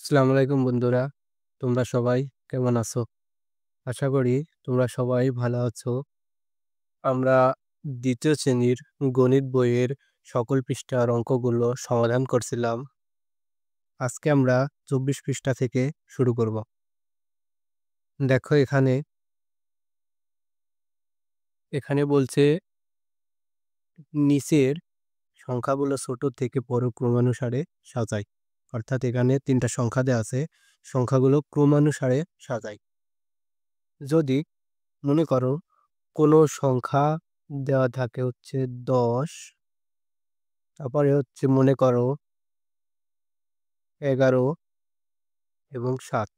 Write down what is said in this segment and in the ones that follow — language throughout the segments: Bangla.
আসসালামু আলাইকুম বন্ধুরা, তোমরা সবাই কেমন আছো? আশা করি তোমরা সবাই ভালো আছো। আমরা দ্বিতীয় শ্রেণীর গণিত বইয়ের সকল পৃষ্ঠার অঙ্কগুলো সমাধান করছিলাম। আজকে আমরা 24 পৃষ্ঠা থেকে শুরু করব। দেখো এখানে বলছে নিচের সংখ্যাগুলো ছোট থেকে বড় ক্রমানুসারে সাজাই। অর্থাৎ এখানে 3টা সংখ্যা দেওয়া আছে, সংখ্যাগুলো ক্রমানুসারে সাজাই। যদি মনে করো কোনো সংখ্যা দেওয়া থাকে হচ্ছে 10, তারপরে হচ্ছে মনে করো 11 এবং 7,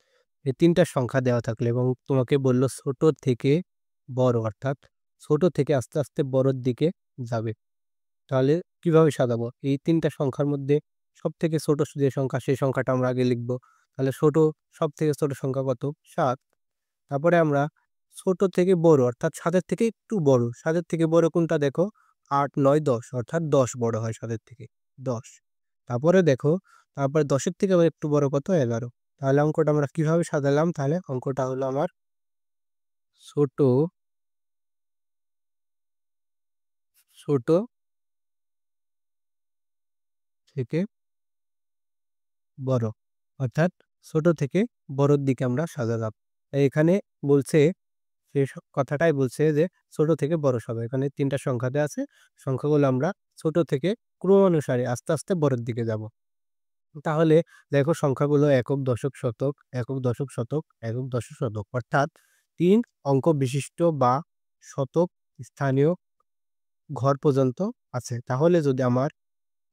এই 3টা সংখ্যা দেওয়া থাকলে এবং তোমাকে বললো ছোট থেকে বড়, অর্থাৎ ছোট থেকে আস্তে আস্তে বড়র দিকে যাবে, তাহলে কিভাবে সাজাবো? এই 3টা সংখ্যার মধ্যে সব থেকে ছোট যে সংখ্যা সেই সংখ্যাটা আমরা আগে লিখবো। তাহলে সব থেকে ছোট সংখ্যা কত? 7। তারপরে আমরা ছোট থেকে বড় অর্থাৎ 7-এর থেকে একটু বড়, 7-এর থেকে বড় কোনটা দেখো? 8, 9, 10, অর্থাৎ 10 বড় হয় 7-এর থেকে, 10। তারপরে দেখো, তারপরে 10-এর থেকে আবার একটু বড় কত? 11। তাহলে অঙ্কটা আমরা কিভাবে সাজালাম? তাহলে অঙ্কটা হলো আমার ছোট ছোট থেকে বড়, অর্থাৎ ছোট থেকে বড়র দিকে আমরা সাজালাম। এখানে বলছে, কথাটাই বলছে যে ছোট থেকে বড় সাজাও। এখানে 3টা সংখ্যা দেওয়া আছে, সংখ্যাগুলো আমরা ছোট থেকে ক্রমানুসারে আস্তে আস্তে বড়র দিকে যাব। তাহলে দেখো সংখ্যাগুলো একক, দশক, শতক, একক, দশক, শতক, একক, দশক, শতক, অর্থাৎ 3 অঙ্ক বিশিষ্ট বা শতক স্থানীয় ঘর পর্যন্ত আছে। তাহলে যদি আমার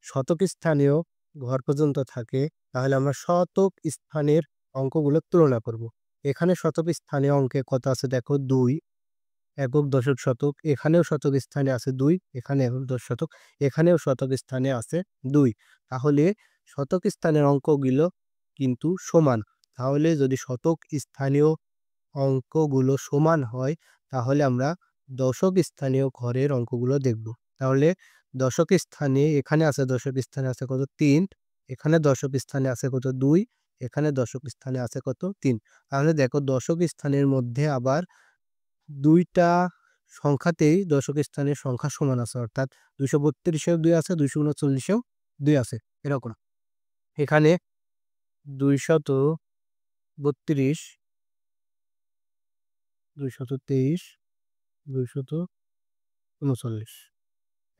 শতক স্থানীয় ঘর পর্যন্ত থাকে, তাহলে আমরা শতক স্থানের অঙ্কগুলো তুলনা করব। এখানে শতক স্থানীয় অঙ্কে কত আছে দেখো? 2, একক, দশক, শতক, এখানেও শতক স্থানে আছে 2, এখানে একক, দশক, শতক, এখানেও শতক স্থানে আছে 2। তাহলে শতক স্থানের অঙ্কগুলো কিন্তু সমান। তাহলে যদি শতক স্থানীয় অঙ্কগুলো সমান হয়, তাহলে আমরা দশক স্থানীয় ঘরের অঙ্কগুলো দেখব। তাহলে দশক স্থানে এখানে আছে, দশক স্থানে আছে কত? 3। এখানে দশক স্থানে আছে কত? 2। এখানে দশক স্থানে আছে কত? 3। তাহলে দেখো দশক স্থানের মধ্যে আবার 2টা সংখ্যাতেই দশক স্থানের সংখ্যা সমান আছে, অর্থাৎ 232-এও 2 আছে, 239-এও 2 আছে, এরকম। এখানে 232, 223, 239,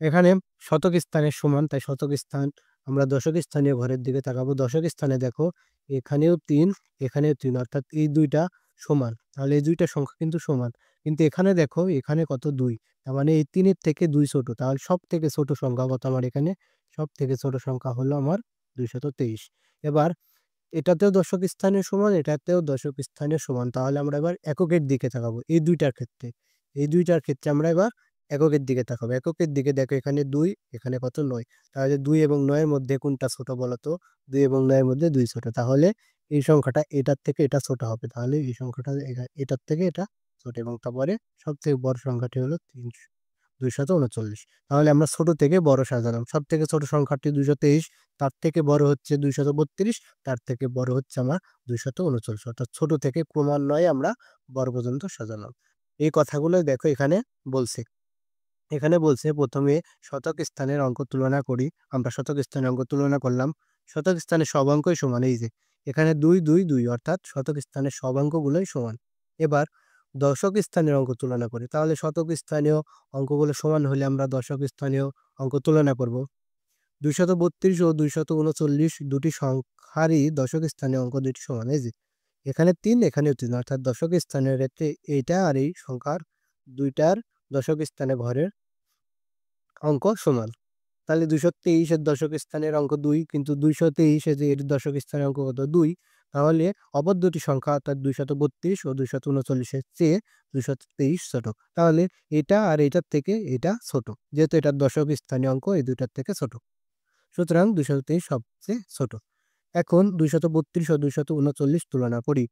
এখানে শতক স্থানের সমান, তাই শতক স্থান আমরা দশক স্থানীয় ঘরের দিকে তাকাবো। দশক স্থানে দেখো এখানেও 3, এখানেও 3, অর্থাৎ এই 2টা সমান। তাহলে এই 2টা সংখ্যা কিন্তু সমান, কিন্তু এখানে দেখো এখানে কত? 2। তার মানে এই 3-এর থেকে 2 ছোট। তাহলে সব থেকে ছোট সংখ্যা কত আমার এখানে? সব থেকে ছোট সংখ্যা হলো আমার 223। এবার এটাতেও দশক স্থানীয় সমান, এটাতেও দশক স্থানীয় সমান। তাহলে আমরা এবার এককের দিকে তাকাবো। এই দুইটার ক্ষেত্রে আমরা এবার এককের দিকে তাকাবো। এককের দিকে দেখো এখানে 2, এখানে কত? 9। তাহলে 2 এবং 9 এর মধ্যে কোনটা ছোট বলতো? 2 এবং 9 এর মধ্যে 2 ছোট। তাহলে এই সংখ্যাটা এটার থেকে এটা ছোট হবে। তাহলে এই সংখ্যাটা এটার থেকে এটা ছোট, এবং তারপরে সবথেকে বড় সংখ্যাটি হলো 239। তাহলে আমরা ছোট থেকে বড় সাজালাম। সব থেকে ছোট সংখ্যাটি 223, তার থেকে বড় হচ্ছে 232, তার থেকে বড় হচ্ছে আমার 239, অর্থাৎ ছোট থেকে ক্রমান্বয়ে আমরা বড় পর্যন্ত সাজালাম। এই কথাগুলো দেখো এখানে বলছে। এখানে বলছে প্রথমে শতক স্থানের অঙ্ক তুলনা করি। আমরা শতক স্থানের অঙ্ক তুলনা করলাম। শতক স্থানের সব অঙ্কই সমান, এই যে এখানে 2, 2, 2, অর্থাৎ শতক স্থানের সব অঙ্কগুলোই সমান। এবার দশক স্থানের অঙ্ক তুলনা করি। তাহলে শতক স্থানীয় অঙ্কগুলো সমান হলে আমরা দশক স্থানীয় অঙ্ক তুলনা করব। 232 ও 239 দুটি সংখ্যারই দশক স্থানীয় অঙ্ক দুটি সমান। এই যে এখানে 3, এখানেও 3, অর্থাৎ দশক স্থানের ক্ষেত্রে এইটা আর এই সংখ্যার দুইটার দশক স্থানে ঘরের অঙ্ক সমান। তাহলে 223-এর দশক স্থানের অঙ্ক 2, কিন্তু 223-এ যে এর দশক স্থানের অঙ্ক কত? 2। তাহলে অপর দুটি সংখ্যা অর্থাৎ 232 ও 239-এর চেয়ে 223 ছোট। তাহলে এটা আর এটার থেকে এটা ছোট, যেহেতু এটার দশক স্থানীয় অঙ্ক এই দুটার থেকে ছোট, সুতরাং 223 সবচেয়ে ছোট। এখন 232 ও 239 তুলনা করি।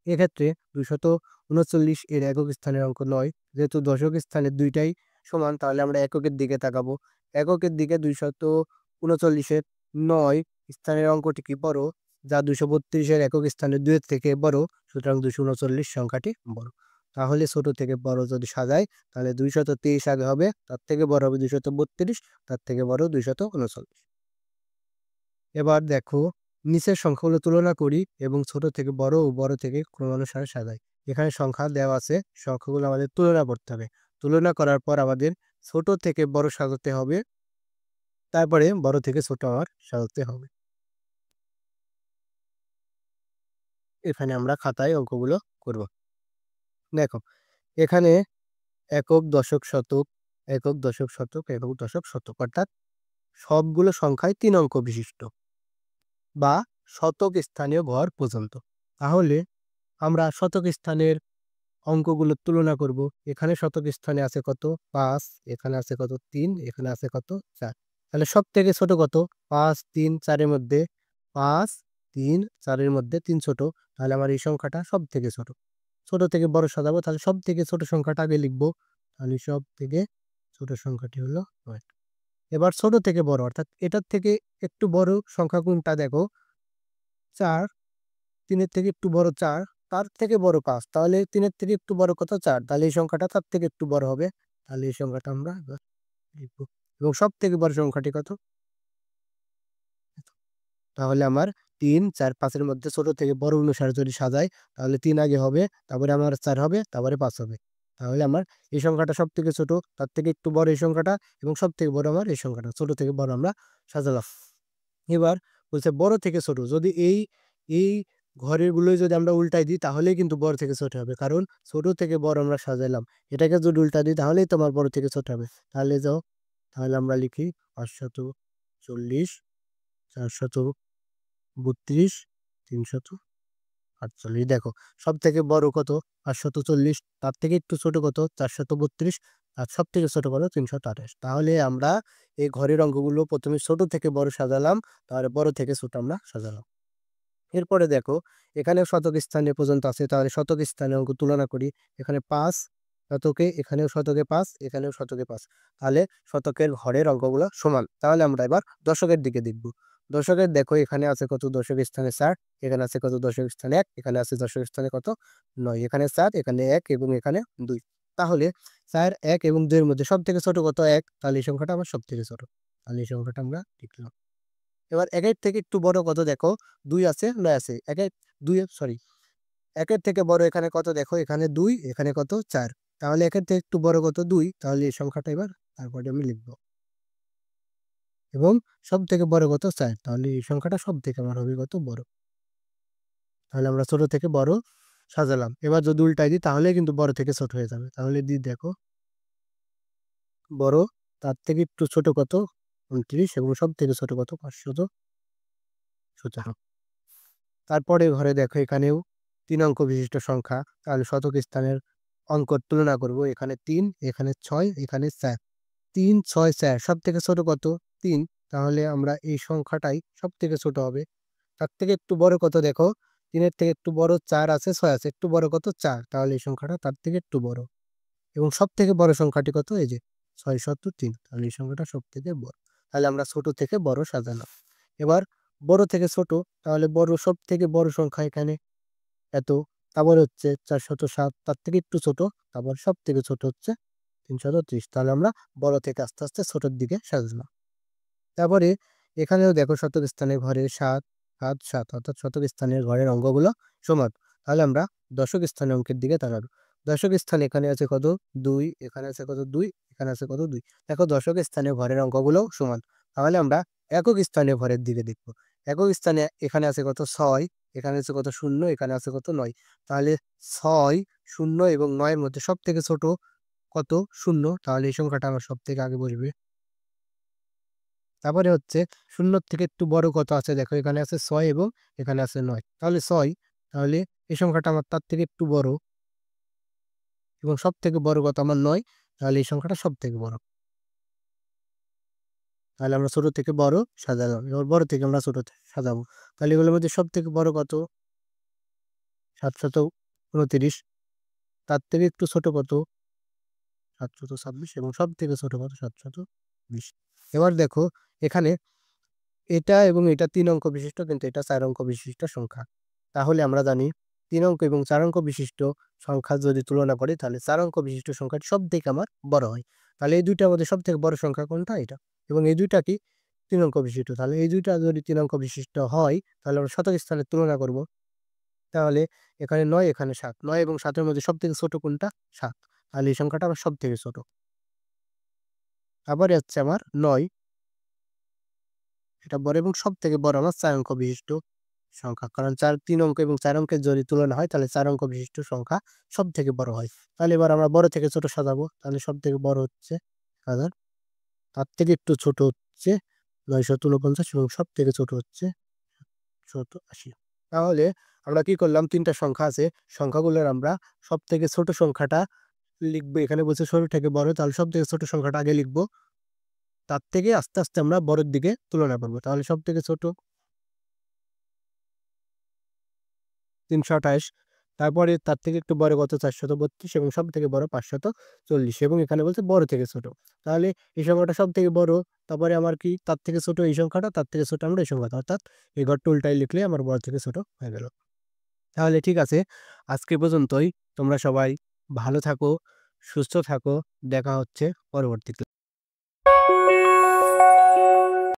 এক্ষেত্রে 239 এর একক স্থানের অঙ্ক 9, যেহেতু দশক স্থানের দুইটাই সমান, তাহলে আমরা এককের দিকে তাকাবো। এককের দিকে 239-এর 9 স্থানের অঙ্কটি কি বড়? যা 232-এর একক স্থানে 2 এর থেকে বড়, সুতরাং 239 সংখ্যাটি বড়। তাহলে ছোট থেকে বড় যদি সাজাই তাহলে 223 আগে হবে, তার থেকে বড় হবে 232, তার থেকে বড় 239। এবার দেখো নিচের সংখ্যাগুলো তুলনা করি এবং ছোট থেকে বড় ও বড় থেকে ক্রমানুসারে সাজাই। এখানে সংখ্যা দেওয়া আছে, সংখ্যাগুলো আমাদের তুলনা করতে হবে। তুলনা করার পর আমাদের ছোট থেকে বড় সাজাতে হবে, তারপরে বড় থেকে ছোট আবার সাজাতে হবে। এখানে আমরা খাতায় অঙ্কগুলো করব। দেখো এখানে একক, দশক, শতক, একক, দশক, শতক, একক, দশক, শতক, অর্থাৎ সবগুলো সংখ্যায় 3 অঙ্ক বিশিষ্ট বা শতক স্থানীয় ঘর পর্যন্ত। তাহলে আমরা শতক স্থানের অঙ্কগুলোর তুলনা করব। এখানে শতক স্থানে আছে কত 5, এখানে আছে কত 3, এখানে আছে কত 4। তাহলে সব থেকে ছোট কত 5, 3, 4 এর মধ্যে 5, 3, 4 এর মধ্যে 3 ছোট। তাহলে আমার এই সংখ্যাটা সব থেকে ছোট। ছোট থেকে বড় সাজাবো, তাহলে সব থেকে ছোট সংখ্যাটা আগে লিখবো। তাহলে সব থেকে ছোট সংখ্যাটি হলো 9। এবার ছোট থেকে বড় অর্থাৎ এটার থেকে একটু বড় সংখ্যা কোনটা দেখো 4, 3 এর থেকে একটু বড় 4, তার থেকে বড় 5, তাহলে 3 এর থেকে একটু বড় কত 4, তাহলে এই সংখ্যাটা তার থেকে একটু বড় হবে। তাহলে এই সংখ্যাটা আমরা এবার লিখবো। এবং সব থেকে বড় সংখ্যাটি কত, তাহলে আমার 3, 4, 5 এর মধ্যে ছোট থেকে বড় অনুসারে যদি সাজাই তাহলে 3 আগে হবে, তারপরে আমার 4 হবে, তারপরে 5 হবে। তাহলে আমার এই সংখ্যাটা সব থেকে ছোট, তার থেকে একটু বড় এই সংখ্যাটা, এবং সব থেকে বড় আমার এই সংখ্যাটা। ছোট থেকে বড় আমরা সাজালাম। এবার বলছে বড় থেকে ছোট, যদি এই এই ঘরের গুলোই যদি আমরা উল্টাই দিই তাহলেই কিন্তু বড় থেকে ছোট হবে, কারণ ছোট থেকে বড় আমরা সাজাইলাম। এটাকে যদি উল্টা দিই তাহলেই তোমার বড় থেকে ছোট হবে। তাহলে যাও, তাহলে আমরা লিখি 540, 432, 348। দেখো সব থেকে বড় কত 540, তার থেকে একটু ছোট কত 432, আর সব থেকে ছোট কত 328। তাহলে আমরা এই ঘরের অঙ্কগুলো প্রথমে ছোট থেকে বড় সাজালাম, তাহলে বড় থেকে ছোট আমরা সাজালাম। এরপরে দেখো এখানে শতক স্থানে পর্যন্ত আছে, তাহলে শতক স্থানে অঙ্ক তুলনা করি। এখানে 5 শতকে, এখানেও শতকে 5, এখানেও শতকে 5, তাহলে শতকের ঘরের অঙ্কগুলো সমান। তাহলে আমরা এবার দশকের দিকে দেখব। দশকের দেখো এখানে আছে কত দশক স্থানে 4, এখানে আছে কত দশক স্থানে 1, এখানে আছে দশক স্থানে কত 9, এখানে 4, এখানে 1 এবং এখানে 2। তাহলে 4, 1 এবং 2 এর মধ্যে সব থেকে ছোট কত 1, তাহলে এই সংখ্যাটা আমার সব থেকে ছোট। তাহলে এই সংখ্যাটা আমরা লিখলাম। এবার 1-এর থেকে একটু বড় কত দেখো 2 আছে, 9 আছে। 1-এর থেকে বড় এখানে কত দেখো, এখানে 2, এখানে কত 4। তাহলে 1-এর থেকে একটু বড় কত 2, তাহলে এই সংখ্যাটা এবার তারপরে আমি লিখব। এবং সব থেকে বড় কত 4, তাহলে এই সংখ্যাটা সব থেকে আমার হবে কত বড়। তাহলে আমরা ছোট থেকে বড় সাজালাম। এবার যদি উল্টাই দিই তাহলে কিন্তু বড় থেকে ছোট হয়ে যাবে। তাহলে দেখো বড়, তার থেকে একটু ছোট কত 29, এবং সব থেকে ছোট কত 517। তারপরে ঘরে দেখো এখানেও 3 অঙ্ক বিশিষ্ট সংখ্যা, তাহলে শতক স্থানের অঙ্ক তুলনা করব। এখানে 3, এখানে 6, এখানে 4। 3, 6, 4 সব থেকে ছোট কত 3, তাহলে আমরা এই সংখ্যাটাই সব থেকে ছোট হবে। তার থেকে একটু বড় কত দেখো, 3 এর থেকে একটু বড় 4 আছে, 6 আছে, একটু বড় কত 4, তাহলে এই সংখ্যাটা তার থেকে একটু বড়। এবং সব থেকে বড় সংখ্যাটি কত, এই যে 603, তাহলে এই সংখ্যাটা সব থেকে বড়। তাহলে আমরা ছোট থেকে বড় সাজালাম। এবার বড় থেকে ছোট, তাহলে বড় সব থেকে বড় সংখ্যা এখানে এত, তারপর হচ্ছে 407, তার থেকে একটু ছোট, তারপর সব থেকে ছোট হচ্ছে 330। তাহলে আমরা বড় থেকে আস্তে আস্তে ছোটর দিকে সাজালাম। তারপরে এখানেও দেখো শতক স্থানের ঘরের 7, 7, 7, অর্থাৎ শতক স্থানের ঘরের অঙ্কগুলো সমান। তাহলে আমরা দশক স্থানের অঙ্কের দিকে তাকাবো। দশক স্থানে এখানে আছে কত 2, এখানে আছে কত 2, এখানে আছে কত 2। দেখো দশক স্থানে ঘরের অঙ্কগুলো সমান। তাহলে আমরা একক স্থানীয় ঘরের দিকে দেখবো। একক স্থানে এখানে আছে কত 6, এখানে আছে কত 0, এখানে আছে কত 9। তাহলে 6, 0 এবং 9 এর মধ্যে সব থেকে ছোট কত 0, তাহলে এই সংখ্যাটা আমার সব থেকে আগে বসবে। তারপরে হচ্ছে 0 থেকে একটু বড় কত আছে দেখো, এখানে আছে 6 এবং এখানে আছে 9, তাহলে 6, তাহলে এই সংখ্যাটা আমার তার থেকে একটু বড়, এবং সব থেকে বড় কত আমার 9, তাহলে এই সংখ্যাটা সব থেকে বড়। তাহলে আমরা ছোট থেকে বড় সাজালাম, এবার বড় থেকে আমরা ছোট সাজাবো। তাহলে এগুলোর মধ্যে সব থেকে বড় কত 729, তার থেকে একটু ছোট কত 726, এবং সব থেকে ছোট কত 720। এবার দেখো এখানে এটা এবং এটা 3 অঙ্ক বিশিষ্ট, কিন্তু এটা 4 অঙ্ক বিশিষ্ট সংখ্যা। তাহলে আমরা জানি 3 অঙ্ক এবং 4 অঙ্ক বিশিষ্ট সংখ্যা যদি তুলনা করি, তাহলে 4 অঙ্ক বিশিষ্ট সংখ্যাটি সবথেকে আমার বড় হয়। তাহলে এই দুইটার মধ্যে সবথেকে বড় সংখ্যা কোনটা? এটা। এবং এই দুইটা কি 3 অঙ্ক বিশিষ্ট। তাহলে এই দুইটা যদি 3 অঙ্ক বিশিষ্ট হয়, তাহলে আমরা শতক স্থানে তুলনা করব। তাহলে এখানে 9, এখানে 7। 9 এবং 7 এর মধ্যে সবথেকে ছোট কোনটা? 7। তাহলে এই সংখ্যাটা আমার সবথেকে ছোট। আবার হচ্ছে আমার 9, এটা বড় এবং সবথেকে বড় আমার 4 অঙ্ক বিশিষ্ট সংখ্যা। কারণ 3 অঙ্ক এবং 4 অঙ্কের যদি তুলনা হয়, তাহলে 4 অঙ্ক বিশিষ্ট সংখ্যা সবথেকে বড় হয়। তাহলে এবার আমরা বড় থেকে ছোট সাজাবো। তাহলে সবথেকে বড় হচ্ছে 1000, তার থেকে একটু ছোট হচ্ছে 949 এবং সবথেকে ছোট হচ্ছে 780। তাহলে আমরা কি করলাম? 3 টা সংখ্যা আছে। সংখ্যাগুলোর আমরা সবথেকে ছোট সংখ্যাটা লিখবো। এখানে বলছে ছোট থেকে বড়, তাহলে সবথেকে ছোট সংখ্যাটা আগে লিখবো। তার থেকে আস্তে, আস্তে আমরা বড়র দিকে তুলনা করব। তাহলে সবথেকে ছোট 328, তারপরে তার থেকে একটু বড় কত? 432 এবং সবথেকে বড় 540, এবং এখানে বলছে বড় থেকে ছোট। তাহলে এই সংখ্যাটা সবথেকে বড়, তারপরে আমার কি তার থেকে ছোট এই সংখ্যাটা, তার থেকে ছোট আমরা এই সংখ্যাটা, অর্থাৎ এই ঘরটা উল্টায় লিখলে আমার বড় থেকে ছোট হয়ে গেল। তাহলে ঠিক আছে, আজকে পর্যন্তই। তোমরা সবাই ভালো থাকো, সুস্থ থাকো। দেখা হচ্ছে পরবর্তী